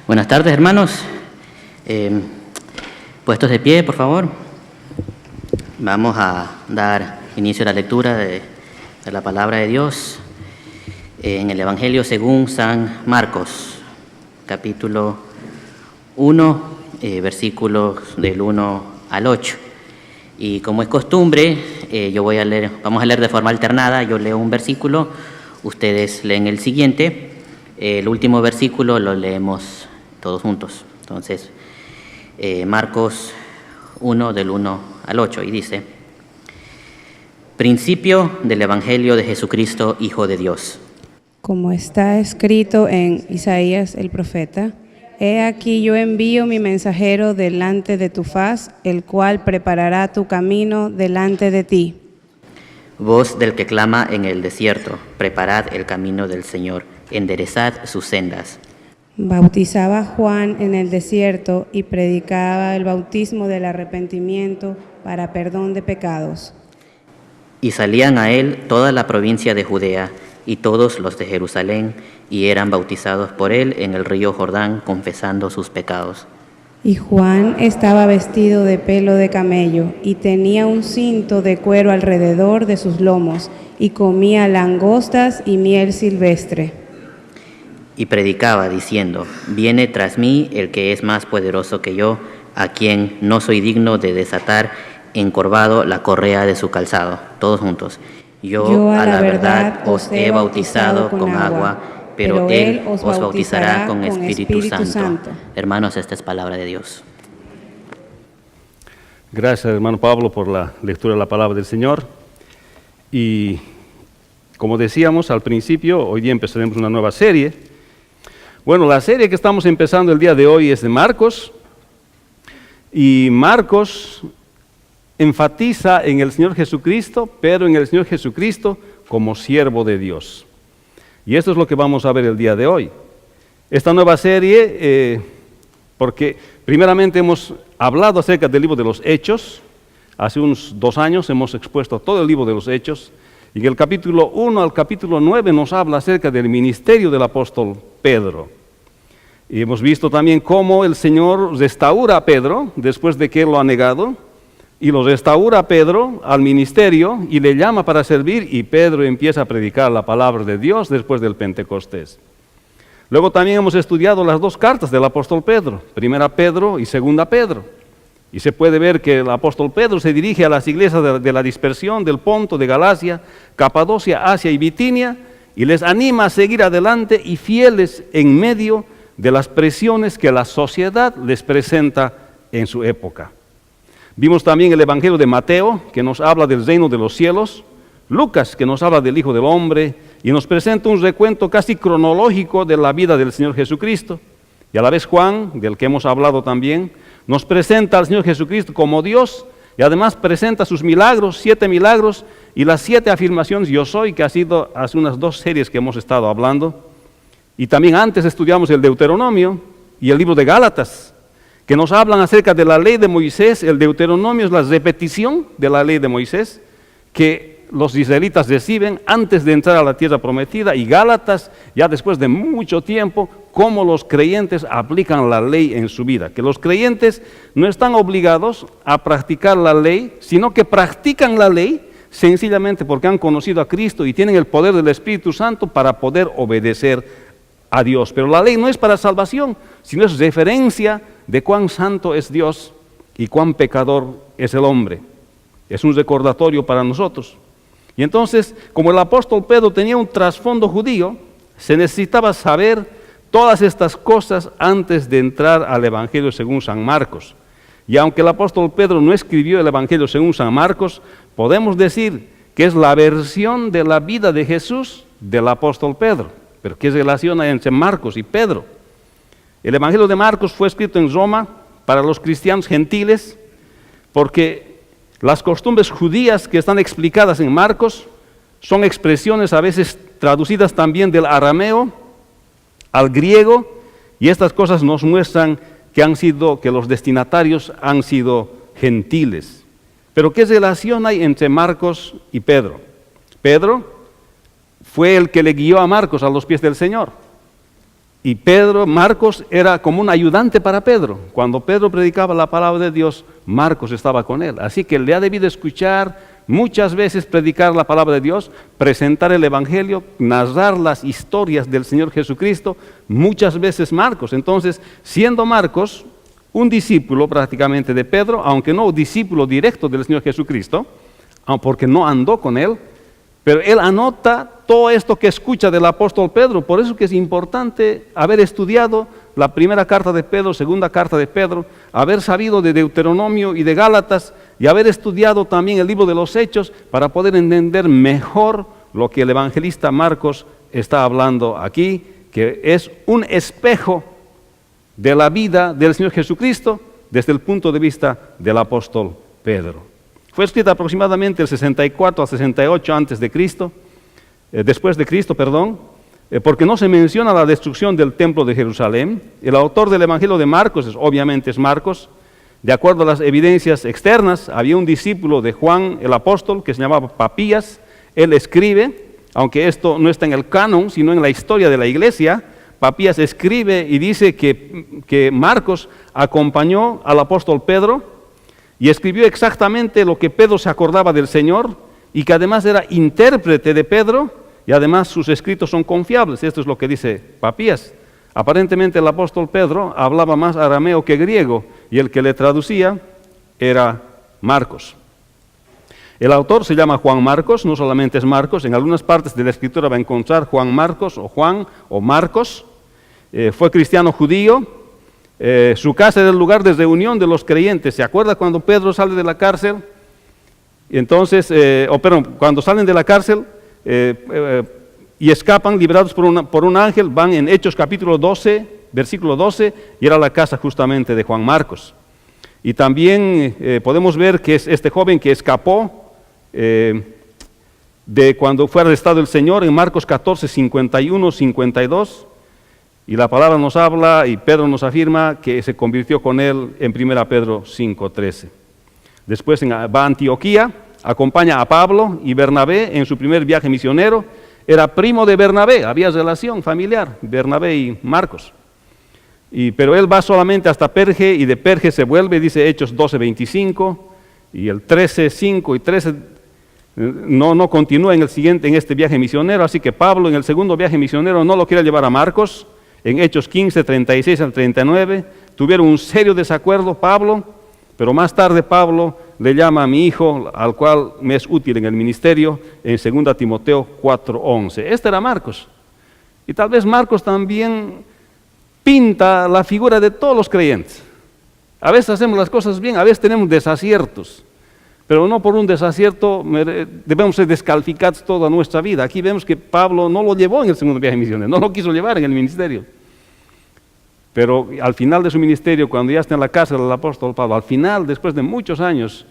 Buenas tardes, hermanos. Puestos de pie, por favor. Vamos a dar inicio a la lectura de la palabra de Dios en el Evangelio según San Marcos, capítulo 1, versículos del 1 al 8. Y como es costumbre, vamos a leer de forma alternada. Yo leo un versículo, ustedes leen el siguiente. El último versículo lo leemos todos juntos. Entonces, Marcos 1, del 1 al 8, y dice: Principio del Evangelio de Jesucristo, Hijo de Dios. Como está escrito en Isaías el profeta: He aquí yo envío mi mensajero delante de tu faz, el cual preparará tu camino delante de ti. Voz del que clama en el desierto: preparad el camino del Señor, enderezad sus sendas. Bautizaba Juan en el desierto y predicaba el bautismo del arrepentimiento para perdón de pecados. Y salían a él toda la provincia de Judea y todos los de Jerusalén, y eran bautizados por él en el río Jordán, confesando sus pecados. Y Juan estaba vestido de pelo de camello y tenía un cinto de cuero alrededor de sus lomos, y comía langostas y miel silvestre. Y predicaba diciendo: Viene tras mí el que es más poderoso que yo, a quien no soy digno de desatar encorvado la correa de su calzado. Todos juntos. Yo a la verdad os he bautizado con agua, pero él os bautizará con Espíritu Santo. Hermanos, esta es palabra de Dios. Gracias, hermano Pablo, por la lectura de la palabra del Señor. Y como decíamos al principio, hoy día empezaremos una nueva serie. Bueno, la serie que estamos empezando el día de hoy es de Marcos, y Marcos enfatiza en el Señor Jesucristo, pero en el Señor Jesucristo como siervo de Dios. Y esto es lo que vamos a ver el día de hoy. Esta nueva serie, porque primeramente hemos hablado acerca del libro de los Hechos. Hace unos 2 años hemos expuesto todo el libro de los Hechos. Y en el capítulo 1 al capítulo 9 nos habla acerca del ministerio del apóstol Pedro. Y hemos visto también cómo el Señor restaura a Pedro después de que él lo ha negado, y lo restaura a Pedro al ministerio y le llama para servir, y Pedro empieza a predicar la palabra de Dios después del Pentecostés. Luego también hemos estudiado las 2 cartas del apóstol Pedro, primera Pedro y segunda Pedro. Y se puede ver que el apóstol Pedro se dirige a las iglesias de la dispersión, del Ponto, de Galacia, Capadocia, Asia y Bitinia, y les anima a seguir adelante y fieles en medio de las presiones que la sociedad les presenta en su época. Vimos también el Evangelio de Mateo, que nos habla del reino de los cielos, Lucas, que nos habla del Hijo del Hombre, y nos presenta un recuento casi cronológico de la vida del Señor Jesucristo. Y a la vez Juan, del que hemos hablado también, nos presenta al Señor Jesucristo como Dios, y además presenta sus milagros, 7 milagros, y las 7 afirmaciones yo soy, que ha sido hace unas 2 series que hemos estado hablando. Y también antes estudiamos el Deuteronomio y el libro de Gálatas, que nos hablan acerca de la ley de Moisés. El Deuteronomio es la repetición de la ley de Moisés que los israelitas reciben antes de entrar a la tierra prometida, y Gálatas, ya después de mucho tiempo, cómo los creyentes aplican la ley en su vida. Que los creyentes no están obligados a practicar la ley, sino que practican la ley sencillamente porque han conocido a Cristo y tienen el poder del Espíritu Santo para poder obedecer a Dios. Pero la ley no es para salvación, sino es referencia de cuán santo es Dios y cuán pecador es el hombre. Es un recordatorio para nosotros. Y entonces, como el apóstol Pedro tenía un trasfondo judío, se necesitaba saber todas estas cosas antes de entrar al Evangelio según San Marcos. Y aunque el apóstol Pedro no escribió el Evangelio según San Marcos, podemos decir que es la versión de la vida de Jesús del apóstol Pedro. Pero ¿qué relación hay entre Marcos y Pedro? El Evangelio de Marcos fue escrito en Roma para los cristianos gentiles, porque las costumbres judías que están explicadas en Marcos son expresiones a veces traducidas también del arameo al griego, y estas cosas nos muestran que los destinatarios han sido gentiles. Pero ¿qué relación hay entre Marcos y Pedro? Pedro fue el que le guió a Marcos a los pies del Señor. Y Marcos era como un ayudante para Pedro. Cuando Pedro predicaba la palabra de Dios, Marcos estaba con él. Así que le ha debido escuchar muchas veces predicar la palabra de Dios, presentar el Evangelio, narrar las historias del Señor Jesucristo, muchas veces Marcos. Entonces, siendo Marcos un discípulo prácticamente de Pedro, aunque no discípulo directo del Señor Jesucristo, porque no andó con él, pero él anota todo esto que escucha del apóstol Pedro. Por eso que es importante haber estudiado la primera carta de Pedro, segunda carta de Pedro, haber sabido de Deuteronomio y de Gálatas y haber estudiado también el libro de los Hechos para poder entender mejor lo que el evangelista Marcos está hablando aquí, que es un espejo de la vida del Señor Jesucristo desde el punto de vista del apóstol Pedro. Fue escrita aproximadamente el 64 a 68 antes de Cristo, después de Cristo, porque no se menciona la destrucción del templo de Jerusalén. El autor del Evangelio de Marcos obviamente es Marcos. De acuerdo a las evidencias externas, había un discípulo de Juan el apóstol que se llamaba Papías. Él escribe, aunque esto no está en el canon, sino en la historia de la iglesia. Papías escribe y dice que Marcos acompañó al apóstol Pedro y escribió exactamente lo que Pedro se acordaba del Señor y que además era intérprete de Pedro y además sus escritos son confiables. Esto es lo que dice Papías. Aparentemente el apóstol Pedro hablaba más arameo que griego y el que le traducía era Marcos. El autor se llama Juan Marcos, no solamente es Marcos, en algunas partes de la escritura va a encontrar Juan Marcos o Juan o Marcos. Fue cristiano judío. Su casa era el lugar de reunión de los creyentes. ¿Se acuerda cuando Pedro sale de la cárcel? Y entonces, cuando salen de la cárcel y escapan liberados por un ángel, van en Hechos capítulo 12, versículo 12, y era la casa justamente de Juan Marcos. Y también podemos ver que es este joven que escapó de cuando fue arrestado el Señor en Marcos 14, 51, 52. Y la palabra nos habla y Pedro nos afirma que se convirtió con él en 1 Pedro 5:13. Después va a Antioquía, acompaña a Pablo y Bernabé en su primer viaje misionero. Era primo de Bernabé, había relación familiar, Bernabé y Marcos. Pero él va solamente hasta Perge y de Perge se vuelve, dice Hechos 12:25, y el 13:5 y 13 no continúa en este viaje misionero. Así que Pablo en el segundo viaje misionero no lo quiere llevar a Marcos. En Hechos 15, 36 al 39, tuvieron un serio desacuerdo Pablo, pero más tarde Pablo le llama a mi hijo, al cual me es útil en el ministerio, en 2 Timoteo 4:11. Este era Marcos. Y tal vez Marcos también pinta la figura de todos los creyentes. A veces hacemos las cosas bien, a veces tenemos desaciertos, pero no por un desacierto debemos ser descalificados toda nuestra vida. Aquí vemos que Pablo no lo llevó en el segundo viaje misionero, no lo quiso llevar en el ministerio. Pero al final de su ministerio, cuando ya está en la cárcel del apóstol Pablo, al final, después de muchos años,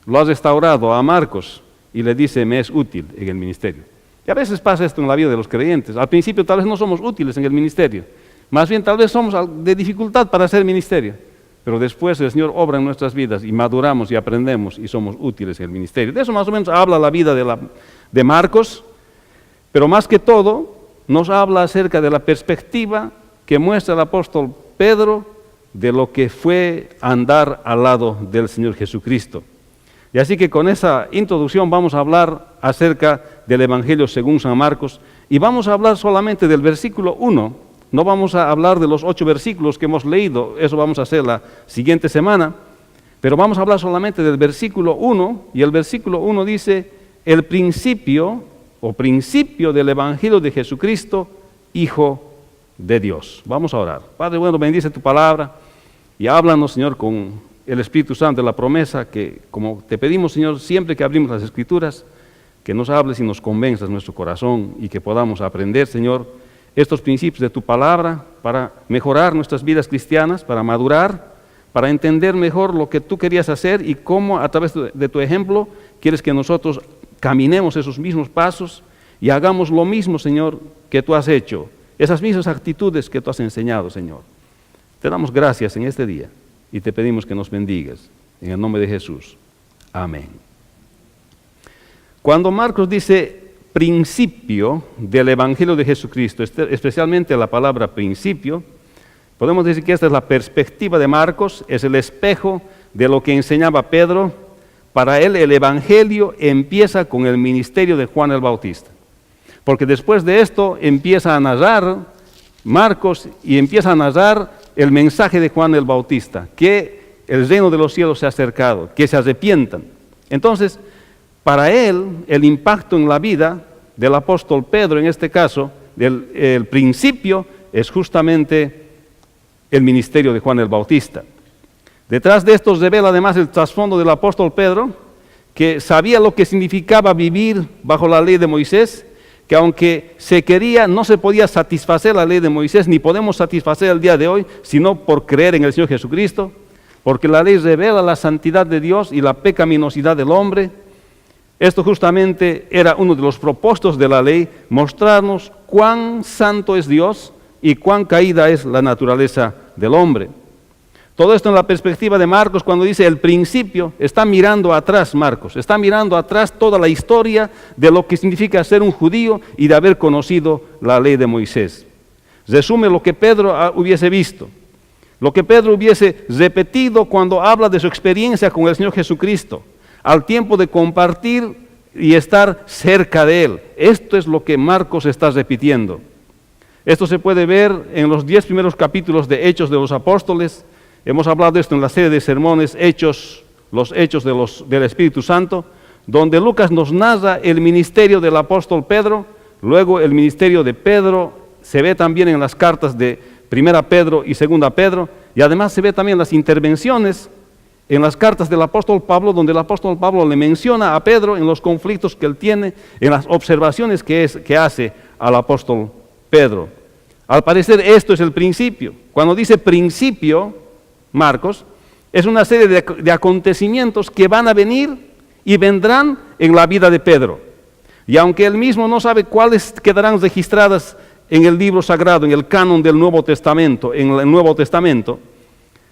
lo ha restaurado a Marcos y le dice, me es útil en el ministerio. Y a veces pasa esto en la vida de los creyentes. Al principio tal vez no somos útiles en el ministerio, más bien tal vez somos de dificultad para hacer ministerio. Pero después el Señor obra en nuestras vidas y maduramos y aprendemos y somos útiles en el ministerio. De eso más o menos habla la vida de Marcos, pero más que todo nos habla acerca de la perspectiva que muestra el apóstol Pedro de lo que fue andar al lado del Señor Jesucristo. Y así que con esa introducción vamos a hablar acerca del Evangelio según San Marcos y vamos a hablar solamente del versículo 1. No vamos a hablar de los 8 versículos que hemos leído, eso vamos a hacer la siguiente semana, pero vamos a hablar solamente del versículo 1, y el versículo 1 dice, el principio del Evangelio de Jesucristo, Hijo de Dios. Vamos a orar. Padre bueno, bendice tu palabra y háblanos, Señor, con el Espíritu Santo de la promesa, que como te pedimos, Señor, siempre que abrimos las Escrituras, que nos hables y nos convenzas nuestro corazón y que podamos aprender, Señor, estos principios de tu palabra para mejorar nuestras vidas cristianas, para madurar, para entender mejor lo que tú querías hacer y cómo a través de tu ejemplo quieres que nosotros caminemos esos mismos pasos y hagamos lo mismo, Señor, que tú has hecho, esas mismas actitudes que tú has enseñado, Señor. Te damos gracias en este día y te pedimos que nos bendigas. En el nombre de Jesús. Amén. Cuando Marcos dice principio del Evangelio de Jesucristo, especialmente la palabra principio. Podemos decir que esta es la perspectiva de Marcos, es el espejo de lo que enseñaba Pedro. Para él el Evangelio empieza con el ministerio de Juan el Bautista, porque después de esto empieza a narrar Marcos y empieza a narrar el mensaje de Juan el Bautista, que el reino de los cielos se ha acercado, que se arrepientan. Entonces, para él, el impacto en la vida del apóstol Pedro, en este caso, el principio es justamente el ministerio de Juan el Bautista. Detrás de esto revela además el trasfondo del apóstol Pedro, que sabía lo que significaba vivir bajo la ley de Moisés, que aunque se quería, no se podía satisfacer la ley de Moisés, ni podemos satisfacer el día de hoy, sino por creer en el Señor Jesucristo, porque la ley revela la santidad de Dios y la pecaminosidad del hombre. Esto justamente era uno de los propósitos de la ley, mostrarnos cuán santo es Dios y cuán caída es la naturaleza del hombre. Todo esto en la perspectiva de Marcos, cuando dice el principio, está mirando atrás Marcos, está mirando atrás toda la historia de lo que significa ser un judío y de haber conocido la ley de Moisés. Resume lo que Pedro hubiese visto, lo que Pedro hubiese repetido cuando habla de su experiencia con el Señor Jesucristo, al tiempo de compartir y estar cerca de Él. Esto es lo que Marcos está repitiendo. Esto se puede ver en los 10 primeros capítulos de Hechos de los Apóstoles. Hemos hablado de esto en la serie de sermones Hechos, los Hechos del Espíritu Santo, donde Lucas nos narra el ministerio del apóstol Pedro, luego el ministerio de Pedro, se ve también en las cartas de 1 Pedro y 2 Pedro, y además se ve también las intervenciones en las cartas del apóstol Pablo, donde el apóstol Pablo le menciona a Pedro en los conflictos que él tiene, en las observaciones que hace al apóstol Pedro. Al parecer esto es el principio. Cuando dice principio, Marcos, es una serie de acontecimientos que van a venir y vendrán en la vida de Pedro. Y aunque él mismo no sabe cuáles quedarán registradas en el libro sagrado, en el canon del Nuevo Testamento, en el Nuevo Testamento,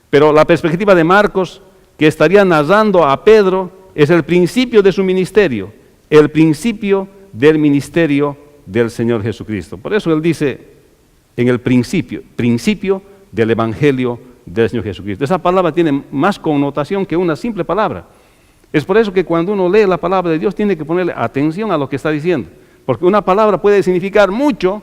pero la perspectiva de Marcos, que estaría narrando a Pedro, es el principio de su ministerio, el principio del ministerio del Señor Jesucristo. Por eso él dice en el principio del Evangelio del Señor Jesucristo. Esa palabra tiene más connotación que una simple palabra. Es por eso que cuando uno lee la palabra de Dios tiene que ponerle atención a lo que está diciendo, porque una palabra puede significar mucho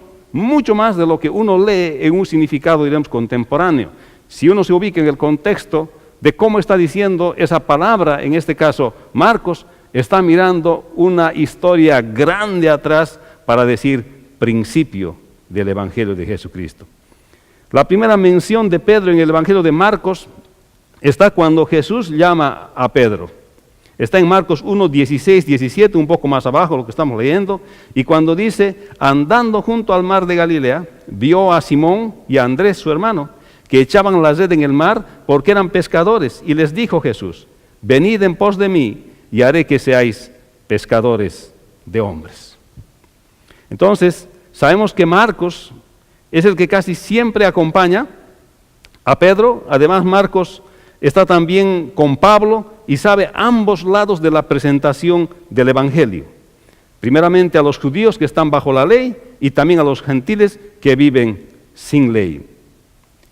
más de lo que uno lee en un significado, diremos, contemporáneo. Si uno se ubica en el contexto de cómo está diciendo esa palabra, en este caso Marcos, está mirando una historia grande atrás para decir principio del Evangelio de Jesucristo. La primera mención de Pedro en el Evangelio de Marcos está cuando Jesús llama a Pedro. Está en Marcos 1, 16, 17, un poco más abajo lo que estamos leyendo, y cuando dice, andando junto al mar de Galilea, vio a Simón y a Andrés, su hermano, que echaban la red en el mar porque eran pescadores, y les dijo Jesús, venid en pos de mí, y haré que seáis pescadores de hombres. Entonces, sabemos que Marcos es el que casi siempre acompaña a Pedro. Además, Marcos está también con Pablo y sabe ambos lados de la presentación del Evangelio. Primeramente a los judíos que están bajo la ley y también a los gentiles que viven sin ley.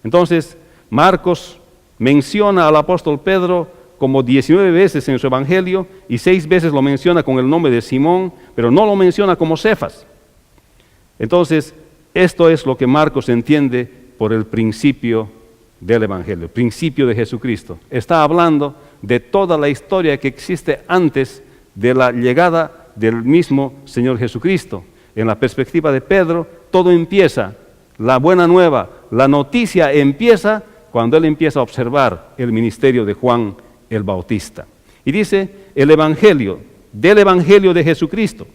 Entonces, Marcos menciona al apóstol Pedro como 19 veces en su Evangelio y 6 veces lo menciona con el nombre de Simón, pero no lo menciona como Cefas. Entonces, esto es lo que Marcos entiende por el principio del Evangelio, el principio de Jesucristo. Está hablando de toda la historia que existe antes de la llegada del mismo Señor Jesucristo. En la perspectiva de Pedro, todo empieza, la buena nueva, la noticia empieza cuando él empieza a observar el ministerio de Juan el Bautista. Y dice el Evangelio, del Evangelio de Jesucristo.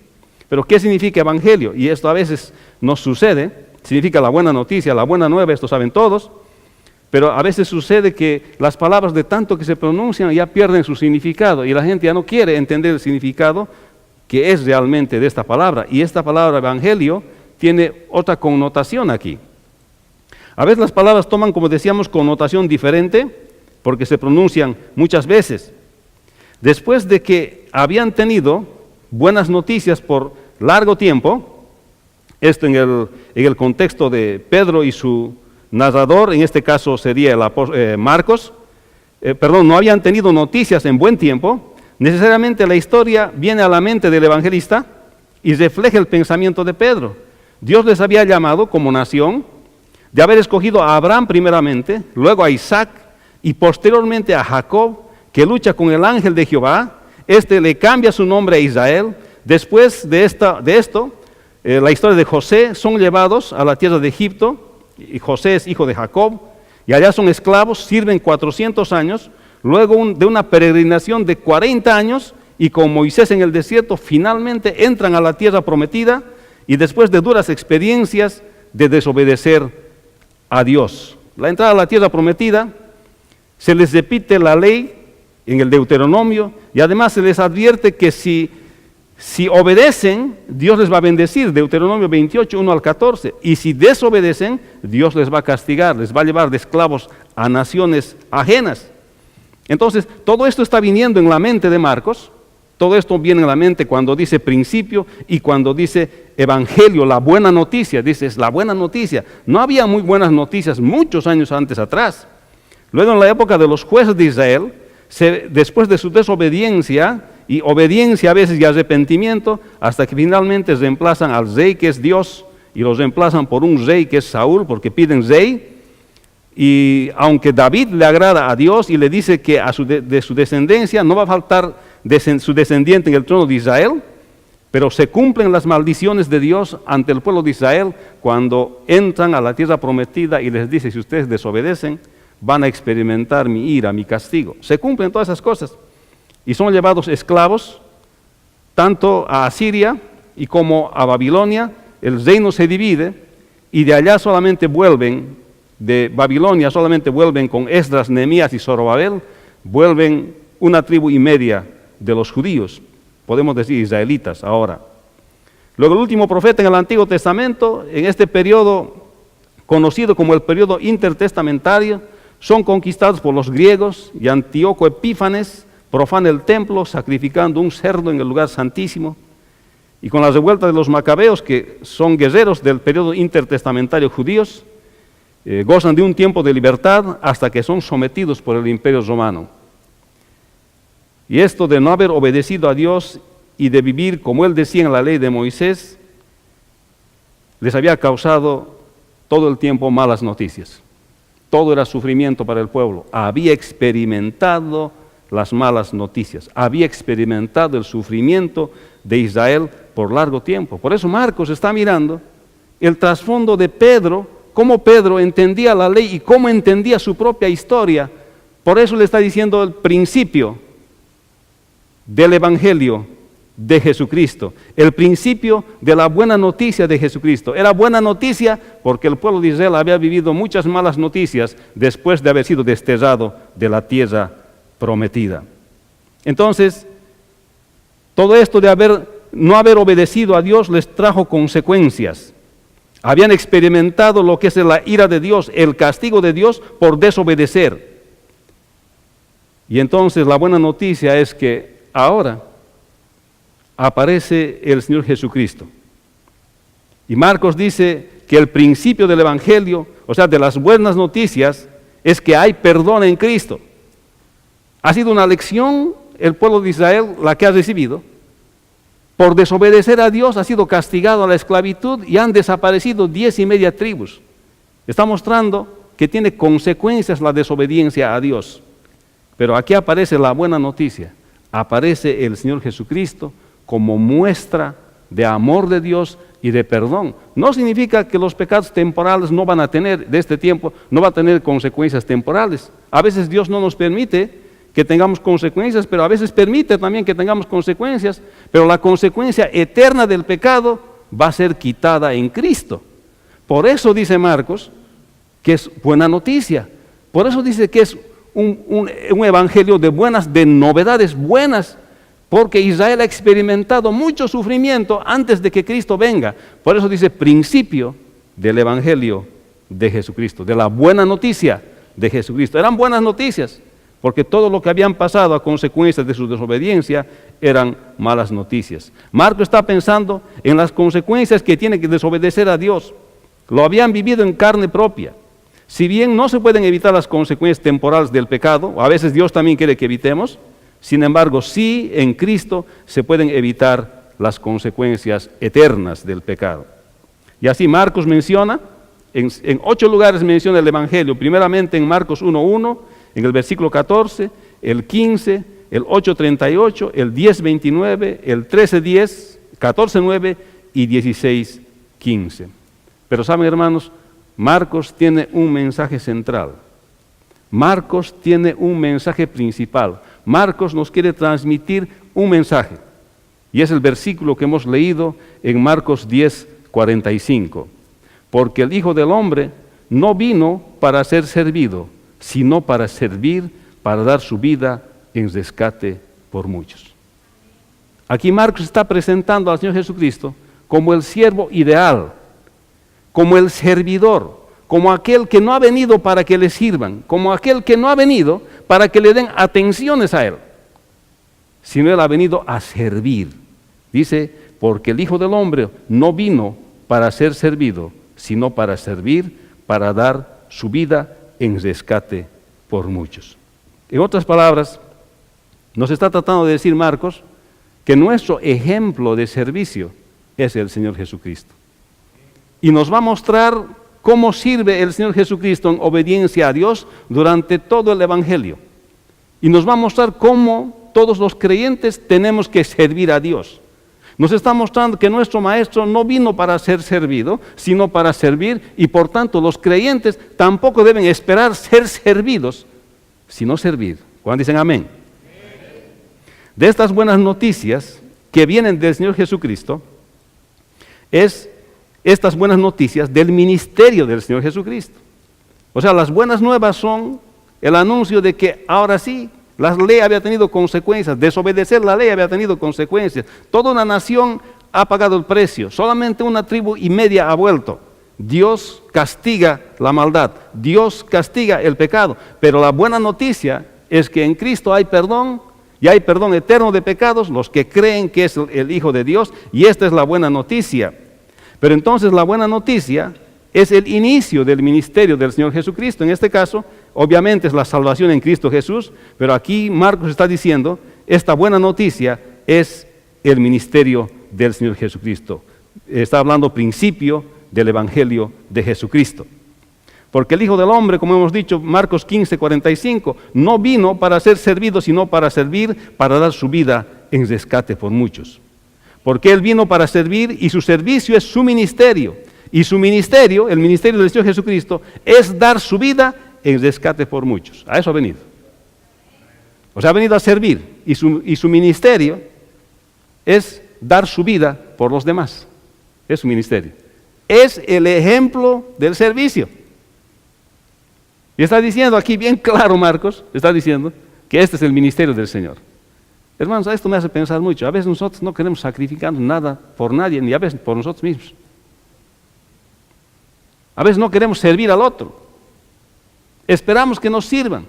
Pero ¿qué significa Evangelio? Y esto a veces nos sucede, significa la buena noticia, la buena nueva, esto saben todos, pero a veces sucede que las palabras de tanto que se pronuncian ya pierden su significado y la gente ya no quiere entender el significado que es realmente de esta palabra. Y esta palabra Evangelio tiene otra connotación aquí. A veces las palabras toman, como decíamos, connotación diferente porque se pronuncian muchas veces. Después de que habían tenido buenas noticias por largo tiempo, esto en el contexto de Pedro y su narrador, en este caso sería el Marcos, no habían tenido noticias en buen tiempo, necesariamente la historia viene a la mente del evangelista y refleja el pensamiento de Pedro. Dios les había llamado como nación, de haber escogido a Abraham primeramente, luego a Isaac y posteriormente a Jacob, que lucha con el ángel de Jehová. Este le cambia su nombre a Israel. Después de esto, la historia de José, son llevados a la tierra de Egipto, y José es hijo de Jacob, y allá son esclavos, sirven 400 años, luego de una peregrinación de 40 años, y con Moisés en el desierto, finalmente entran a la tierra prometida, y después de duras experiencias de desobedecer a Dios. La entrada a la tierra prometida, se les repite la ley en el Deuteronomio, y además se les advierte que si obedecen, Dios les va a bendecir, Deuteronomio 28, 1 al 14, y si desobedecen, Dios les va a castigar, les va a llevar de esclavos a naciones ajenas. Entonces, todo esto está viniendo en la mente de Marcos, todo esto viene en la mente cuando dice principio y cuando dice evangelio, la buena noticia, dice es la buena noticia. No había muy buenas noticias muchos años antes atrás. Luego en la época de los jueces de Israel, después de su desobediencia, y obediencia a veces y arrepentimiento, hasta que finalmente reemplazan al rey que es Dios y los reemplazan por un rey que es Saúl, porque piden rey. Y aunque David le agrada a Dios y le dice que de su descendencia no va a faltar su descendiente en el trono de Israel, pero se cumplen las maldiciones de Dios ante el pueblo de Israel cuando entran a la tierra prometida y les dice, si ustedes desobedecen, van a experimentar mi ira, mi castigo. Se cumplen todas esas cosas. Y son llevados esclavos, tanto a Asiria y como a Babilonia. El reino se divide y de allá solamente vuelven, de Babilonia solamente vuelven con Esdras, Nehemías y Zorobabel, vuelven 1,5 tribus de los judíos, podemos decir israelitas ahora. Luego el último profeta en el Antiguo Testamento, en este periodo conocido como el periodo intertestamentario, son conquistados por los griegos y Antíoco Epífanes profana el templo sacrificando un cerdo en el lugar santísimo, y con la revuelta de los macabeos, que son guerreros del periodo intertestamentario judíos, gozan de un tiempo de libertad hasta que son sometidos por el imperio romano. Y esto de no haber obedecido a Dios y de vivir como él decía en la ley de Moisés, les había causado todo el tiempo malas noticias. Todo era sufrimiento para el pueblo. Había experimentado las malas noticias, había experimentado el sufrimiento de Israel por largo tiempo. Por eso Marcos está mirando el trasfondo de Pedro, cómo Pedro entendía la ley y cómo entendía su propia historia. Por eso le está diciendo el principio del evangelio de Jesucristo, el principio de la buena noticia de Jesucristo. Era buena noticia porque el pueblo de Israel había vivido muchas malas noticias después de haber sido desterrado de la tierra prometida. Entonces, todo esto de no haber obedecido a Dios les trajo consecuencias. Habían experimentado lo que es la ira de Dios, el castigo de Dios por desobedecer. Y entonces la buena noticia es que ahora aparece el Señor Jesucristo. Y Marcos dice que el principio del evangelio, o sea, de las buenas noticias, es que hay perdón en Cristo. Ha sido una lección el pueblo de Israel la que ha recibido. Por desobedecer a Dios ha sido castigado a la esclavitud y han desaparecido 10,5 tribus. Está mostrando que tiene consecuencias la desobediencia a Dios. Pero aquí aparece la buena noticia. Aparece el Señor Jesucristo como muestra de amor de Dios y de perdón. No significa que los pecados temporales no van a tener, de este tiempo, no va a tener consecuencias temporales. A veces Dios no nos permite que tengamos consecuencias, pero a veces permite también que tengamos consecuencias, pero la consecuencia eterna del pecado va a ser quitada en Cristo. Por eso dice Marcos que es buena noticia, por eso dice que es un evangelio de novedades buenas, porque Israel ha experimentado mucho sufrimiento antes de que Cristo venga. Por eso dice principio del evangelio de Jesucristo, de la buena noticia de Jesucristo. Eran buenas noticias, porque todo lo que habían pasado a consecuencia de su desobediencia eran malas noticias. Marcos está pensando en las consecuencias que tiene que desobedecer a Dios. Lo habían vivido en carne propia. Si bien no se pueden evitar las consecuencias temporales del pecado, a veces Dios también quiere que evitemos, sin embargo, sí en Cristo se pueden evitar las consecuencias eternas del pecado. Y así Marcos menciona, en 8 lugares menciona el Evangelio, primeramente en Marcos 1:1, en el versículo 14, el 15, el 8:38, el 10:29, el 13:10, 14:9 y 16:15. Pero saben, hermanos, Marcos tiene un mensaje central. Marcos tiene un mensaje principal. Marcos nos quiere transmitir un mensaje. Y es el versículo que hemos leído en Marcos 10:45. Porque el Hijo del Hombre no vino para ser servido, sino para servir, para dar su vida en rescate por muchos. Aquí Marcos está presentando al Señor Jesucristo como el siervo ideal, como el servidor, como aquel que no ha venido para que le sirvan, como aquel que no ha venido para que le den atenciones a Él, sino Él ha venido a servir. Dice, porque el Hijo del Hombre no vino para ser servido, sino para servir, para dar su vida en rescate por muchos. En otras palabras, nos está tratando de decir Marcos que nuestro ejemplo de servicio es el Señor Jesucristo. Y nos va a mostrar cómo sirve el Señor Jesucristo en obediencia a Dios durante todo el Evangelio. Y nos va a mostrar cómo todos los creyentes tenemos que servir a Dios. Nos está mostrando que nuestro Maestro no vino para ser servido, sino para servir, y por tanto los creyentes tampoco deben esperar ser servidos, sino servir. ¿Cuándo dicen amén? De estas buenas noticias que vienen del Señor Jesucristo, es estas buenas noticias del ministerio del Señor Jesucristo. O sea, las buenas nuevas son el anuncio de que ahora sí, la ley había tenido consecuencias, desobedecer la ley había tenido consecuencias. Toda una nación ha pagado el precio, solamente 1,5 tribus ha vuelto. Dios castiga la maldad, Dios castiga el pecado, pero la buena noticia es que en Cristo hay perdón, y hay perdón eterno de pecados, los que creen que es el Hijo de Dios, y esta es la buena noticia. Pero entonces la buena noticia es el inicio del ministerio del Señor Jesucristo. En este caso, obviamente es la salvación en Cristo Jesús, pero aquí Marcos está diciendo, esta buena noticia es el ministerio del Señor Jesucristo. Está hablando principio del Evangelio de Jesucristo. Porque el Hijo del Hombre, como hemos dicho, Marcos 15:45, no vino para ser servido, sino para servir, para dar su vida en rescate por muchos. Porque Él vino para servir y su servicio es su ministerio. Y su ministerio, el ministerio del Señor Jesucristo, es dar su vida en rescate por muchos. A eso ha venido. O sea, ha venido a servir. Y su ministerio es dar su vida por los demás. Es su ministerio. Es el ejemplo del servicio. Y está diciendo aquí bien claro Marcos, está diciendo que este es el ministerio del Señor. Hermanos, esto me hace pensar mucho. A veces nosotros no queremos sacrificar nada por nadie, ni a veces por nosotros mismos. A veces no queremos servir al otro. Esperamos que nos sirvan.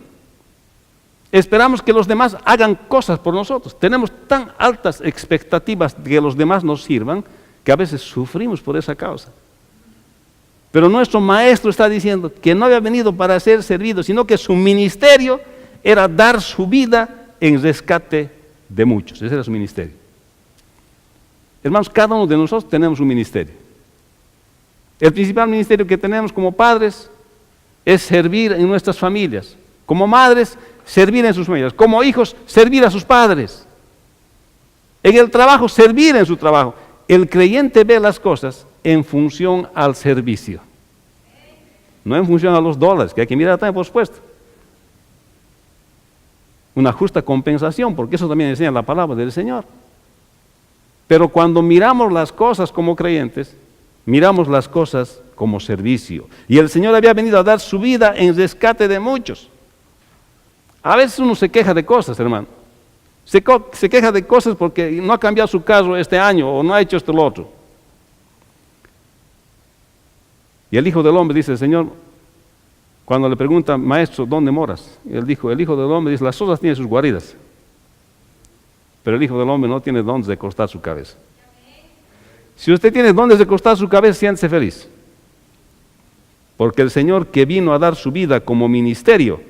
Esperamos que los demás hagan cosas por nosotros. Tenemos tan altas expectativas de que los demás nos sirvan que a veces sufrimos por esa causa. Pero nuestro Maestro está diciendo que no había venido para ser servido, sino que su ministerio era dar su vida en rescate de muchos. Ese era su ministerio. Hermanos, cada uno de nosotros tenemos un ministerio. El principal ministerio que tenemos como padres es servir en nuestras familias. Como madres, servir en sus familias. Como hijos, servir a sus padres. En el trabajo, servir en su trabajo. El creyente ve las cosas en función al servicio. No en función a los dólares, que hay que mirar también por supuesto. Una justa compensación, porque eso también enseña la palabra del Señor. Pero cuando miramos las cosas como creyentes, miramos las cosas como servicio. Y el Señor había venido a dar su vida en rescate de muchos. A veces uno se queja de cosas, hermano. Se queja de cosas porque no ha cambiado su carro este año o no ha hecho esto o lo otro. Y el Hijo del Hombre dice, Señor, Cuando le preguntan, maestro, ¿dónde moras? Él dijo, el Hijo del Hombre, dice, las zozas tienen sus guaridas, pero el Hijo del Hombre no tiene dónde recostar su cabeza. Si usted tiene dónde recostar su cabeza, siéntese feliz. Porque el Señor que vino a dar su vida como ministerio,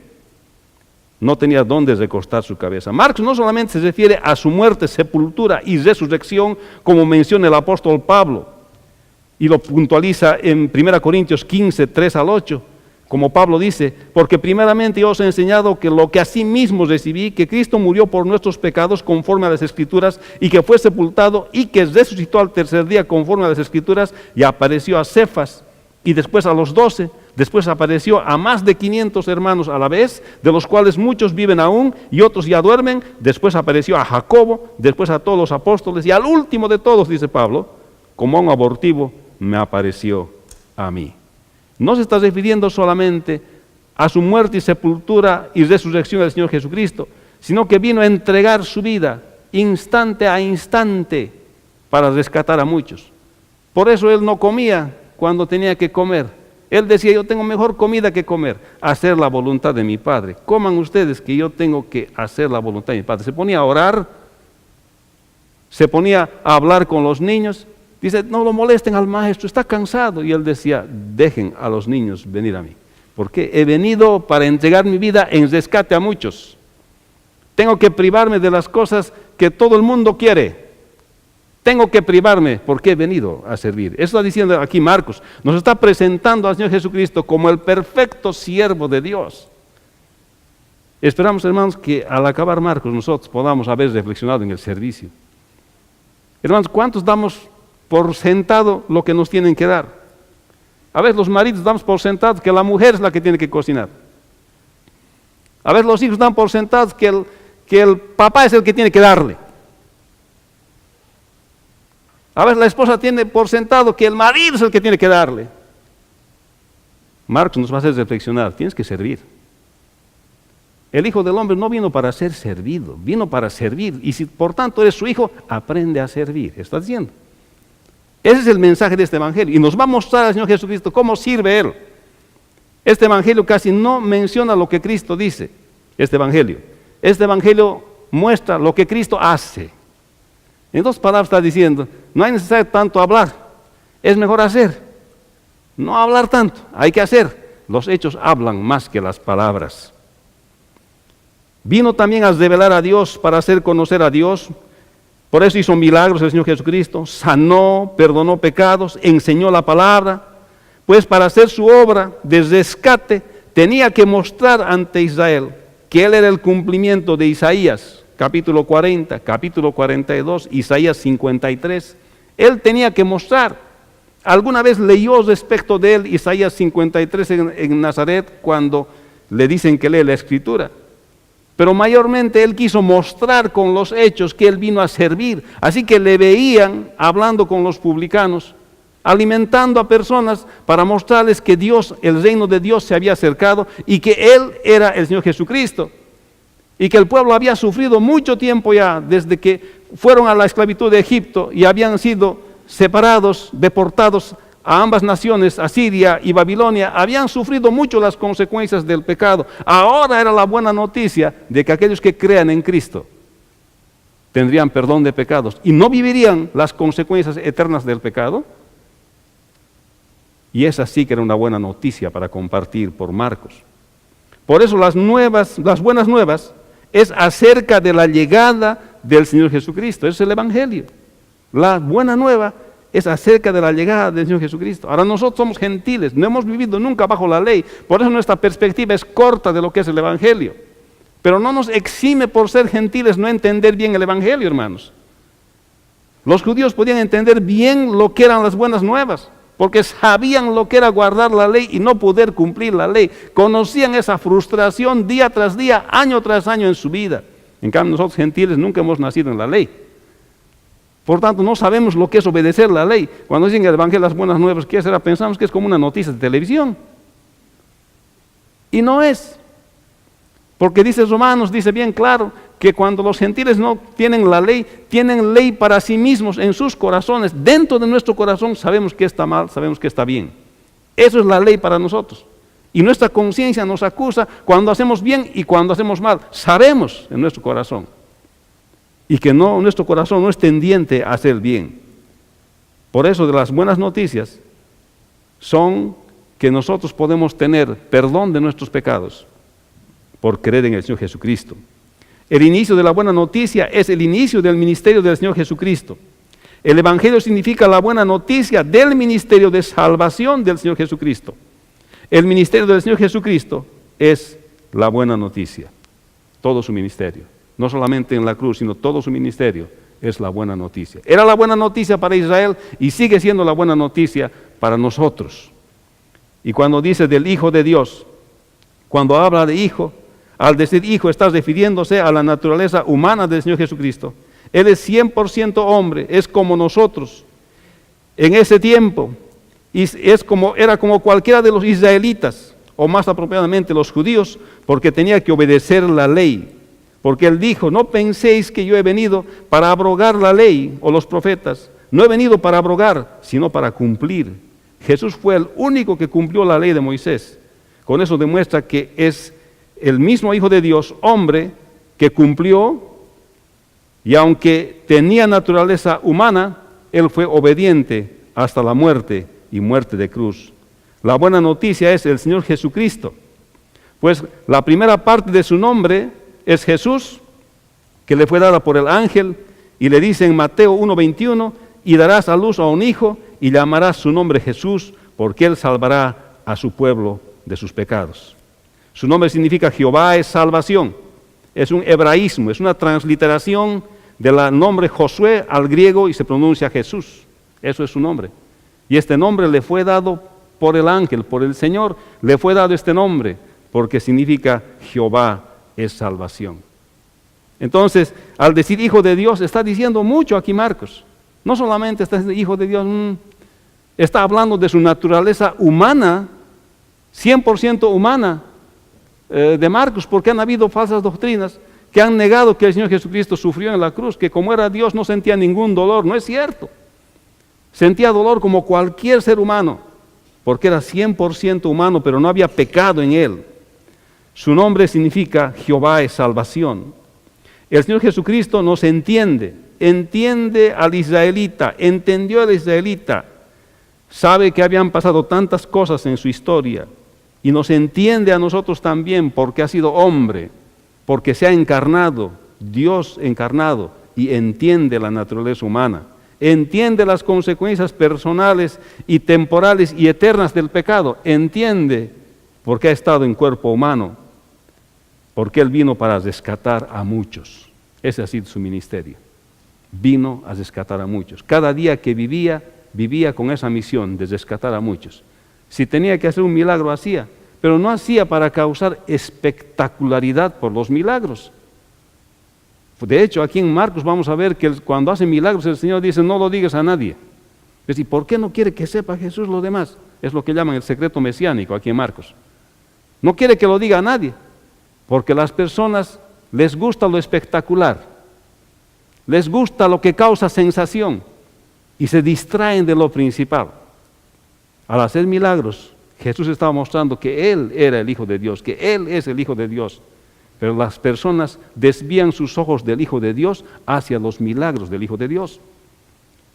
no tenía dónde recostar su cabeza. Marcos no solamente se refiere a su muerte, sepultura y resurrección, como menciona el apóstol Pablo, y lo puntualiza en 1 Corintios 15, 3 al 8, como Pablo dice, porque primeramente yo os he enseñado que lo que asimismo recibí, que Cristo murió por nuestros pecados conforme a las Escrituras, y que fue sepultado, y que resucitó al tercer día conforme a las Escrituras, y apareció a Cefas, y después a los 12, después apareció a más de 500 hermanos a la vez, de los cuales muchos viven aún y otros ya duermen. Después apareció a Jacobo, después a todos los apóstoles, y al último de todos, dice Pablo, como a un abortivo, me apareció a mí. No se está refiriendo solamente a su muerte y sepultura y resurrección del Señor Jesucristo, sino que vino a entregar su vida instante a instante para rescatar a muchos. Por eso Él no comía cuando tenía que comer. Él decía, yo tengo mejor comida que comer, hacer la voluntad de mi Padre. Coman ustedes que yo tengo que hacer la voluntad de mi Padre. Se ponía a orar, se ponía a hablar con los niños. Dice, no lo molesten al maestro, está cansado. Y él decía, dejen a los niños venir a mí, porque he venido para entregar mi vida en rescate a muchos. Tengo que privarme de las cosas que todo el mundo quiere. Tengo que privarme porque he venido a servir. Eso está diciendo aquí Marcos. Nos está presentando al Señor Jesucristo como el perfecto siervo de Dios. Esperamos, hermanos, que al acabar Marcos nosotros podamos haber reflexionado en el servicio. Hermanos, ¿cuántos damos por sentado lo que nos tienen que dar? A veces los maridos damos por sentado que la mujer es la que tiene que cocinar. A veces los hijos dan por sentado que el papá es el que tiene que darle. A veces la esposa tiene por sentado que el marido es el que tiene que darle. Marcos nos va a hacer reflexionar, tienes que servir. El Hijo del Hombre no vino para ser servido, vino para servir. Y si por tanto eres su hijo, aprende a servir. ¿Está diciendo? Ese es el mensaje de este evangelio. Y nos va a mostrar al Señor Jesucristo cómo sirve Él. Este evangelio casi no menciona lo que Cristo dice. Este evangelio muestra lo que Cristo hace. En dos palabras está diciendo, no hay necesidad de tanto hablar, es mejor hacer. No hablar tanto, hay que hacer. Los hechos hablan más que las palabras. Vino también a revelar a Dios para hacer conocer a Dios. Por eso hizo milagros el Señor Jesucristo, sanó, perdonó pecados, enseñó la palabra. Pues para hacer su obra de rescate tenía que mostrar ante Israel que Él era el cumplimiento de Isaías, capítulo 40, capítulo 42, Isaías 53. Él tenía que mostrar. Alguna vez leyó respecto de él Isaías 53 en Nazaret cuando le dicen que lee la Escritura. Pero mayormente él quiso mostrar con los hechos que él vino a servir. Así que le veían hablando con los publicanos, alimentando a personas para mostrarles que Dios, el reino de Dios se había acercado y que Él era el Señor Jesucristo. Y que el pueblo había sufrido mucho tiempo ya, desde que fueron a la esclavitud de Egipto y habían sido separados, deportados a ambas naciones, a Siria y Babilonia, habían sufrido mucho las consecuencias del pecado. Ahora era la buena noticia de que aquellos que crean en Cristo tendrían perdón de pecados y no vivirían las consecuencias eternas del pecado. Y esa sí que era una buena noticia para compartir por Marcos. Por eso las buenas nuevas, es acerca de la llegada del Señor Jesucristo. Ese es el evangelio. La buena nueva es acerca de la llegada del Señor Jesucristo. Ahora nosotros somos gentiles, no hemos vivido nunca bajo la ley, por eso nuestra perspectiva es corta de lo que es el evangelio. Pero no nos exime por ser gentiles no entender bien el evangelio, hermanos. Los judíos podían entender bien lo que eran las buenas nuevas, porque sabían lo que era guardar la ley y no poder cumplir la ley. Conocían esa frustración día tras día, año tras año en su vida. En cambio, nosotros gentiles nunca hemos nacido en la ley. Por tanto, no sabemos lo que es obedecer la ley. Cuando dicen el evangelio las buenas nuevas, ¿qué será? Pensamos que es como una noticia de televisión. Y no es. Porque dice Romanos, dice bien claro, que cuando los gentiles no tienen la ley, tienen ley para sí mismos en sus corazones. Dentro de nuestro corazón sabemos que está mal, sabemos que está bien. Eso es la ley para nosotros. Y nuestra conciencia nos acusa cuando hacemos bien y cuando hacemos mal. Sabemos en nuestro corazón. Y que nuestro corazón no es tendiente a hacer bien. Por eso de las buenas noticias son que nosotros podemos tener perdón de nuestros pecados por creer en el Señor Jesucristo. El inicio de la buena noticia es el inicio del ministerio del Señor Jesucristo. El Evangelio significa la buena noticia del ministerio de salvación del Señor Jesucristo. El ministerio del Señor Jesucristo es la buena noticia, todo su ministerio. No solamente en la cruz, sino todo su ministerio es la buena noticia. Era la buena noticia para Israel y sigue siendo la buena noticia para nosotros. Y cuando dice del Hijo de Dios, cuando habla de Hijo, al decir Hijo está refiriéndose a la naturaleza humana del Señor Jesucristo. Él es 100% hombre, es como nosotros. En ese tiempo, era como cualquiera de los israelitas, o más apropiadamente los judíos, porque tenía que obedecer la ley. Porque Él dijo, no penséis que yo he venido para abrogar la ley o los profetas. No he venido para abrogar, sino para cumplir. Jesús fue el único que cumplió la ley de Moisés. Con eso demuestra que es el mismo Hijo de Dios, hombre, que cumplió, y aunque tenía naturaleza humana, Él fue obediente hasta la muerte y muerte de cruz. La buena noticia es el Señor Jesucristo. Pues la primera parte de su nombre es Jesús, que le fue dada por el ángel, y le dice en Mateo 1:21, y darás a luz a un hijo, y llamarás su nombre Jesús, porque Él salvará a su pueblo de sus pecados. Su nombre significa Jehová es salvación. Es un hebraísmo, es una transliteración del nombre Josué al griego y se pronuncia Jesús. Eso es su nombre. Y este nombre le fue dado por el ángel, por el Señor, le fue dado este nombre, porque significa Jehová es salvación. Entonces, al decir Hijo de Dios, está diciendo mucho aquí Marcos. No solamente está diciendo Hijo de Dios, está hablando de su naturaleza humana, 100% humana de Marcos, porque han habido falsas doctrinas que han negado que el Señor Jesucristo sufrió en la cruz, que como era Dios no sentía ningún dolor. No es cierto. Sentía dolor como cualquier ser humano, porque era 100% humano, pero no había pecado en Él. Su nombre significa Jehová es salvación. El Señor Jesucristo nos entiende al israelita, entendió al israelita, sabe que habían pasado tantas cosas en su historia y nos entiende a nosotros también porque ha sido hombre, porque se ha encarnado, Dios encarnado, y entiende la naturaleza humana, entiende las consecuencias personales y temporales y eternas del pecado, entiende porque ha estado en cuerpo humano, porque Él vino para rescatar a muchos. Ese ha sido su ministerio. Vino a rescatar a muchos. Cada día que vivía con esa misión de rescatar a muchos. Si tenía que hacer un milagro, hacía, pero no hacía para causar espectacularidad por los milagros. De hecho, aquí en Marcos vamos a ver que cuando hace milagros el Señor dice, no lo digas a nadie. Es decir, ¿por qué no quiere que sepa Jesús lo demás? Es lo que llaman el secreto mesiánico aquí en Marcos. No quiere que lo diga a nadie, porque a las personas les gusta lo espectacular, les gusta lo que causa sensación y se distraen de lo principal. Al hacer milagros, Jesús estaba mostrando que Él era el Hijo de Dios, que Él es el Hijo de Dios. Pero las personas desvían sus ojos del Hijo de Dios hacia los milagros del Hijo de Dios.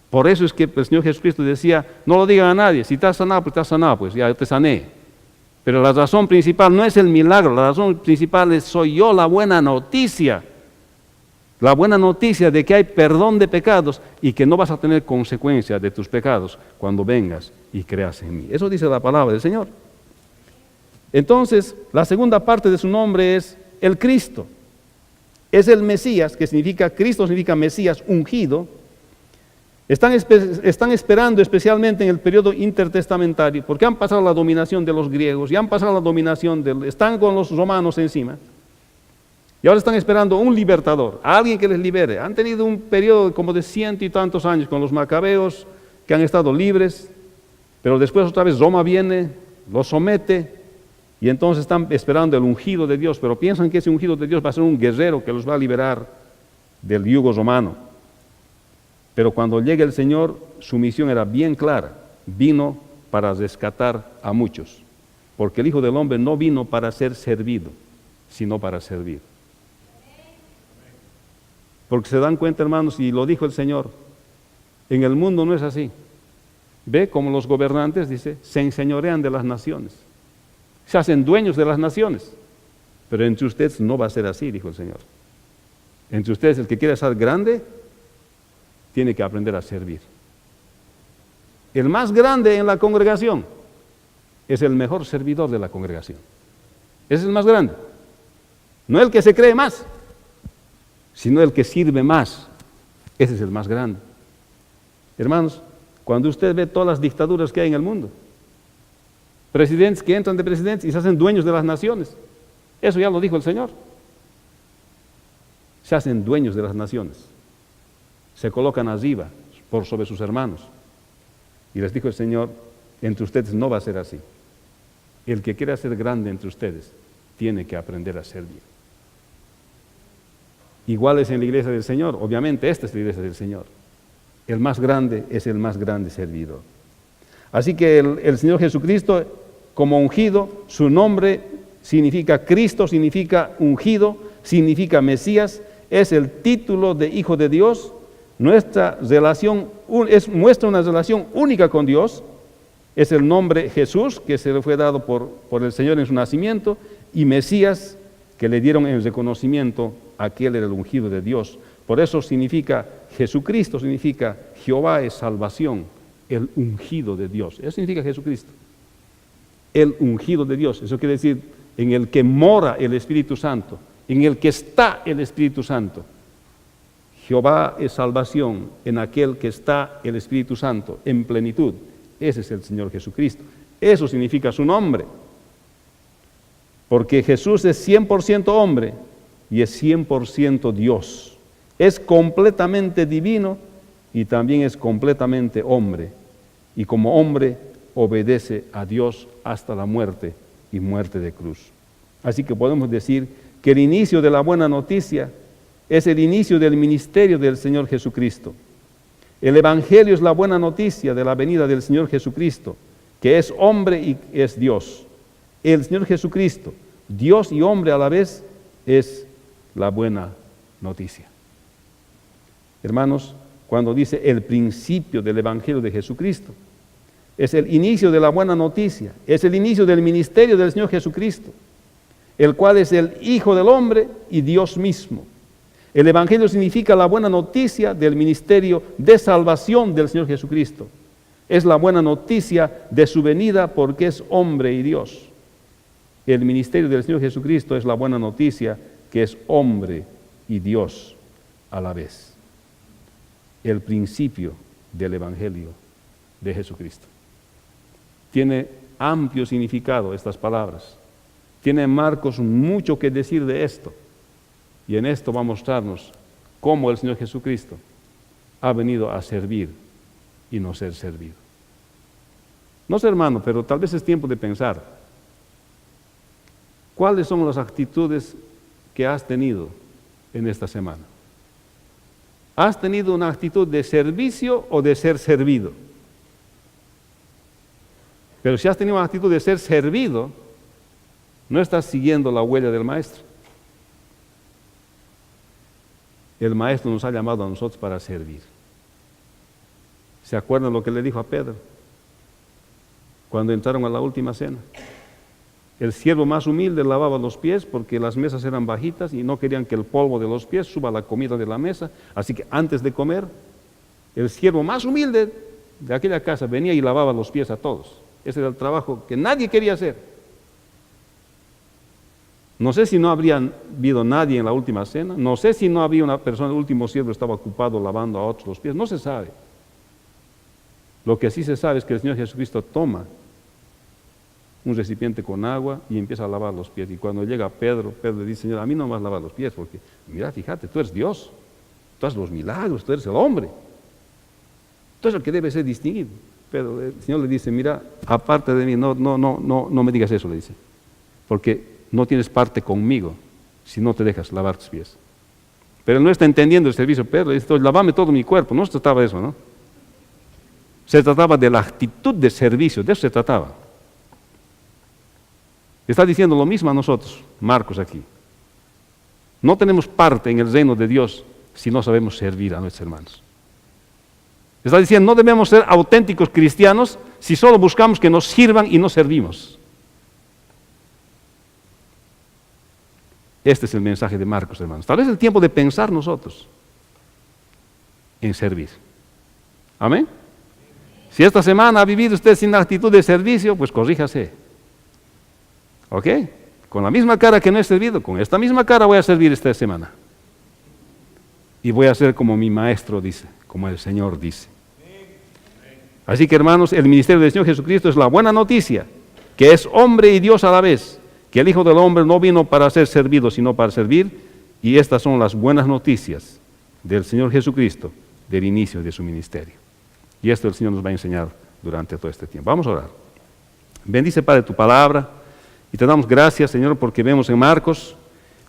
Por eso es que el Señor Jesucristo decía, no lo digan a nadie, si estás sanado, pues ya te sané. Pero la razón principal no es el milagro, la razón principal es soy yo la buena noticia. La buena noticia de que hay perdón de pecados y que no vas a tener consecuencias de tus pecados cuando vengas y creas en mí. Eso dice la palabra del Señor. Entonces, la segunda parte de su nombre es el Cristo. Es el Mesías, que significa, Cristo significa Mesías ungido. Están esperando especialmente en el periodo intertestamentario, porque han pasado la dominación de los griegos y han pasado la dominación, están con los romanos encima. Y ahora están esperando un libertador, a alguien que les libere. Han tenido un periodo como de 100 y tantos años con los macabeos, que han estado libres, pero después otra vez Roma viene, los somete, y entonces están esperando el ungido de Dios, pero piensan que ese ungido de Dios va a ser un guerrero que los va a liberar del yugo romano. Pero cuando llegue el Señor, su misión era bien clara, vino para rescatar a muchos. porque el Hijo del Hombre no vino para ser servido, sino para servir. Porque se dan cuenta, hermanos, y lo dijo el Señor, en el mundo no es así. Ve como los gobernantes, dice, se enseñorean de las naciones, se hacen dueños de las naciones, pero entre ustedes no va a ser así, dijo el Señor. Entre ustedes el que quiera ser grande, tiene que aprender a servir. El más grande en la congregación es el mejor servidor de la congregación. Ese es el más grande. No el que se cree más, sino el que sirve más. Ese es el más grande. Hermanos, cuando usted ve todas las dictaduras que hay en el mundo, presidentes que entran de presidentes y se hacen dueños de las naciones, eso ya lo dijo el Señor. Se hacen dueños de las naciones, se colocan arriba por sobre sus hermanos. Y les dijo el Señor, entre ustedes no va a ser así. El que quiera ser grande entre ustedes tiene que aprender a servir. Igual es en la iglesia del Señor, obviamente esta es la iglesia del Señor. El más grande es el más grande servidor. Así que el Señor Jesucristo, como ungido, su nombre significa Cristo, significa ungido, significa Mesías, es el título de Hijo de Dios. Nuestra relación muestra una relación única con Dios. Es el nombre Jesús, que se le fue dado por el Señor en su nacimiento, y Mesías, que le dieron en reconocimiento a que Él era el ungido de Dios. Por eso significa Jesucristo, significa Jehová es salvación, el ungido de Dios. Eso significa Jesucristo, el ungido de Dios. Eso quiere decir en el que mora el Espíritu Santo, en el que está el Espíritu Santo. Jehová es salvación en aquel que está el Espíritu Santo en plenitud. Ese es el Señor Jesucristo. Eso significa su nombre. Porque Jesús es 100% hombre y es 100% Dios. Es completamente divino y también es completamente hombre. Y como hombre obedece a Dios hasta la muerte y muerte de cruz. Así que podemos decir que el inicio de la buena noticia es el inicio del ministerio del Señor Jesucristo. El Evangelio es la buena noticia de la venida del Señor Jesucristo, que es hombre y es Dios. El Señor Jesucristo, Dios y hombre a la vez, es la buena noticia. Hermanos, cuando dice el principio del Evangelio de Jesucristo, es el inicio de la buena noticia, es el inicio del ministerio del Señor Jesucristo, el cual es el Hijo del hombre y Dios mismo. El Evangelio significa la buena noticia del ministerio de salvación del Señor Jesucristo. Es la buena noticia de su venida porque es hombre y Dios. El ministerio del Señor Jesucristo es la buena noticia que es hombre y Dios a la vez. El principio del Evangelio de Jesucristo. Tiene amplio significado estas palabras. Tiene Marcos mucho que decir de esto. Y en esto va a mostrarnos cómo el Señor Jesucristo ha venido a servir y no ser servido. No sé, hermano, pero tal vez es tiempo de pensar. ¿Cuáles son las actitudes que has tenido en esta semana? ¿Has tenido una actitud de servicio o de ser servido? Pero si has tenido una actitud de ser servido, no estás siguiendo la huella del Maestro. El Maestro nos ha llamado a nosotros para servir. ¿Se acuerdan lo que le dijo a Pedro cuando entraron a la última cena? El siervo más humilde lavaba los pies porque las mesas eran bajitas y no querían que el polvo de los pies suba a la comida de la mesa. Así que antes de comer, el siervo más humilde de aquella casa venía y lavaba los pies a todos. Ese era el trabajo que nadie quería hacer. No sé si no habría habido nadie en la última cena, no sé si no había una persona, el último siervo estaba ocupado lavando a otros los pies, no se sabe. Lo que sí se sabe es que el Señor Jesucristo toma un recipiente con agua y empieza a lavar los pies. Y cuando llega Pedro, Pedro le dice, Señor, a mí no me vas a lavar los pies, porque mira, fíjate, tú eres Dios, tú haces los milagros, tú eres el hombre. Tú eres el que debe ser distinguido. Pero el Señor le dice, mira, aparte de mí, no me digas eso, le dice, porque no tienes parte conmigo si no te dejas lavar tus pies. Pero él no está entendiendo el servicio. Pedro le dice, lávame todo mi cuerpo. No se trataba de eso, ¿no? Se trataba de la actitud de servicio, de eso se trataba. Está diciendo lo mismo a nosotros, Marcos aquí. No tenemos parte en el reino de Dios si no sabemos servir a nuestros hermanos. Está diciendo, no debemos ser auténticos cristianos si solo buscamos que nos sirvan y no servimos. Este es el mensaje de Marcos, hermanos. Tal vez es el tiempo de pensar nosotros en servir. Amén. Si esta semana ha vivido usted sin actitud de servicio, pues corríjase. ¿Ok? Con la misma cara que no he servido, con esta misma cara voy a servir esta semana. Y voy a ser como mi maestro dice, como el Señor dice. Así que, hermanos, el ministerio del Señor Jesucristo es la buena noticia, que es hombre y Dios a la vez, que el Hijo del Hombre no vino para ser servido, sino para servir, y estas son las buenas noticias del Señor Jesucristo, del inicio de su ministerio. Y esto el Señor nos va a enseñar durante todo este tiempo. Vamos a orar. Bendice, Padre, tu palabra, y te damos gracias, Señor, porque vemos en Marcos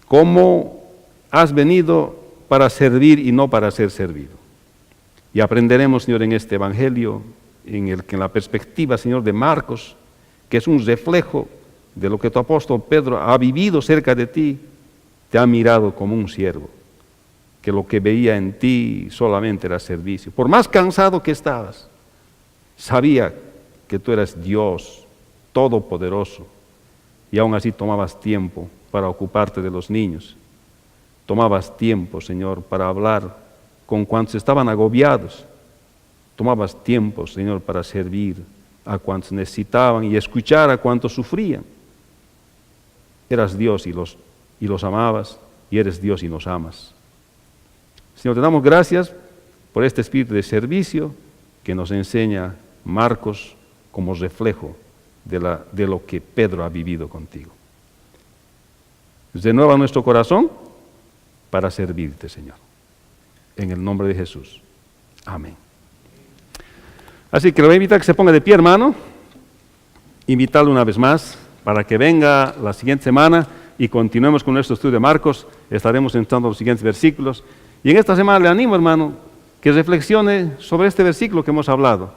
cómo has venido para servir y no para ser servido. Y aprenderemos, Señor, en este Evangelio, en la perspectiva, Señor, de Marcos, que es un reflejo de lo que tu apóstol Pedro ha vivido cerca de ti, te ha mirado como un siervo, que lo que veía en ti solamente era servicio. Por más cansado que estabas, sabía que tú eras Dios todopoderoso, y aún así tomabas tiempo para ocuparte de los niños. Tomabas tiempo, Señor, para hablar con cuantos estaban agobiados. Tomabas tiempo, Señor, para servir a cuantos necesitaban y escuchar a cuantos sufrían. Eras Dios y los amabas, y eres Dios y nos amas. Señor, te damos gracias por este espíritu de servicio que nos enseña Marcos como reflejo de lo que Pedro ha vivido contigo. Renueva nuestro corazón para servirte, Señor. En el nombre de Jesús. Amén. Así que le voy a invitar a que se ponga de pie, hermano. Invitarlo una vez más para que venga la siguiente semana y continuemos con nuestro estudio de Marcos. Estaremos entrando a los siguientes versículos. Y en esta semana le animo, hermano, que reflexione sobre este versículo que hemos hablado.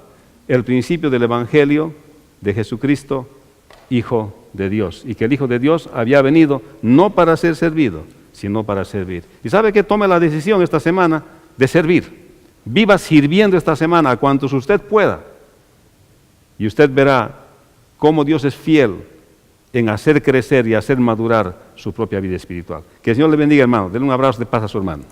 El principio del Evangelio de Jesucristo, Hijo de Dios. Y que el Hijo de Dios había venido no para ser servido, sino para servir. Y sabe que tome la decisión esta semana de servir. Viva sirviendo esta semana a cuantos usted pueda. Y usted verá cómo Dios es fiel en hacer crecer y hacer madurar su propia vida espiritual. Que el Señor le bendiga, hermano. Denle un abrazo de paz a su hermano.